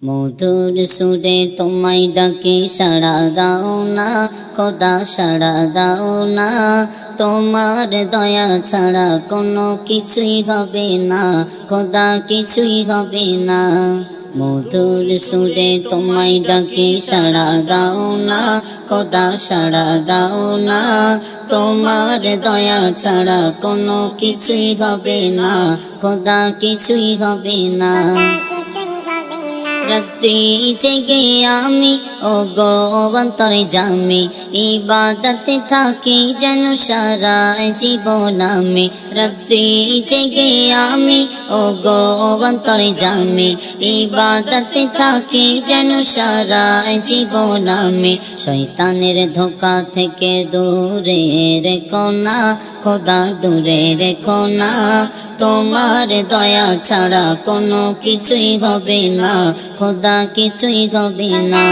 মধুর সুরে তোমায় ডাকি সাড়া দাও না, খোদা সাড়া দাও না। তোমার দয়া ছাড়া কোনো কিছুই হবে না, খোদা কিছুই হবে না। মধুর সুরে তোমায় ডাকি সাড়া দাও না, খোদা সাড়া দাও না। তোমার দয়া ছাড়া কোনো কিছুই হবে না, খোদা কিছুই হবে না। রাত্রি জেগে আমি ও গো অন্তরে জামি, ইবাদতে থাকি যেন সারা জীবন আমি। রাত্রি জেগে আমি ও গো অন্তরে জামি, ইবাদতে থাকি যেন সারা জীবন আমি। শয়তানের ধোঁকা থেকে দূরে রেখো না, খোদা দূরে রেখো না। তোমার দয়া ছাড়া কোনো কিছুই হবে না, খোদা কিছুই হবে না।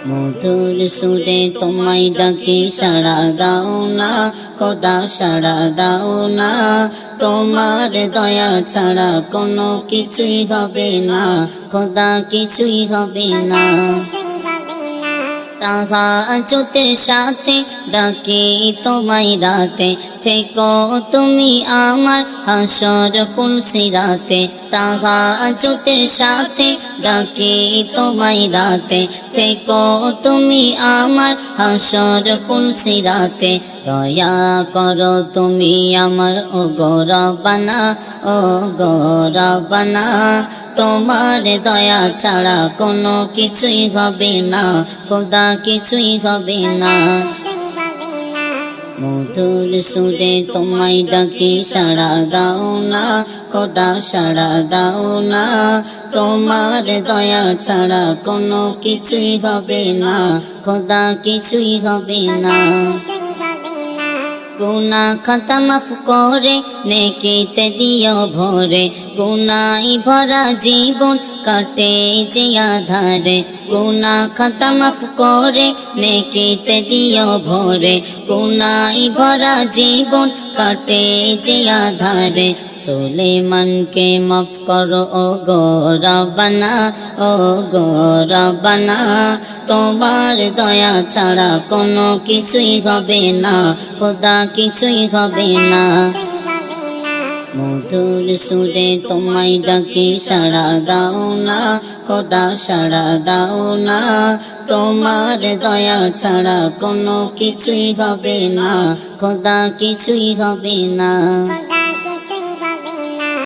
মধুর সুরে তোমায় ডাকি সাড়া দাও না, খোদা সাড়া দাও না। তোমার দয়া ছাড়া কোনো কিছুই হবে না, খোদা কিছুই হবে না। তাহাজ্জুদের সাথে ডাকি তোমায় রাতে, থেকো তুমি আমার হাসর পুলসিরাতে। তাহাজ্জুদের সাথে ডাকি তোমায় রাতে, থেকো তুমি আমার হাসর পুলসিরাতে। দয়া করো তুমি আমার ও গো রব্বানা, ও গো রব্বানা। তোমার দয়া ছাড়া কোনো কিছুই হবে না, খোদা কিছুই হবে না। মধুর সুরে তোমায় ডাকি সাড়া দাও না, খোদা সাড়া দাও না। তোমার দয়া ছাড়া কোনো কিছুই হবে না, খোদা কিছুই হবে না। গুনাহ খাতা মাফ করে নেকিতে দিও ভরে, গুনায় ভরা জীবন কাটে যে আধারে। গুনাহ খাতা মাফ করে নেকিতে দিও ভরে, গুনায় ভরা জীবন কাটে যে আধারে। সুলেমানকে মাফ করো ও গো রব্বানা, ও গো রব্বানা। তোমার দয়া ছাড়া কোনো কিছুই হবে না, খোদা কিছুই হবে না। মধুর সুরে তোমায় ডাকি সাড়া দাও না, খোদা সাড়া দাও না। তোমার দয়া ছাড়া কোনো কিছুই হবে না, খোদা কিছুই হবে না।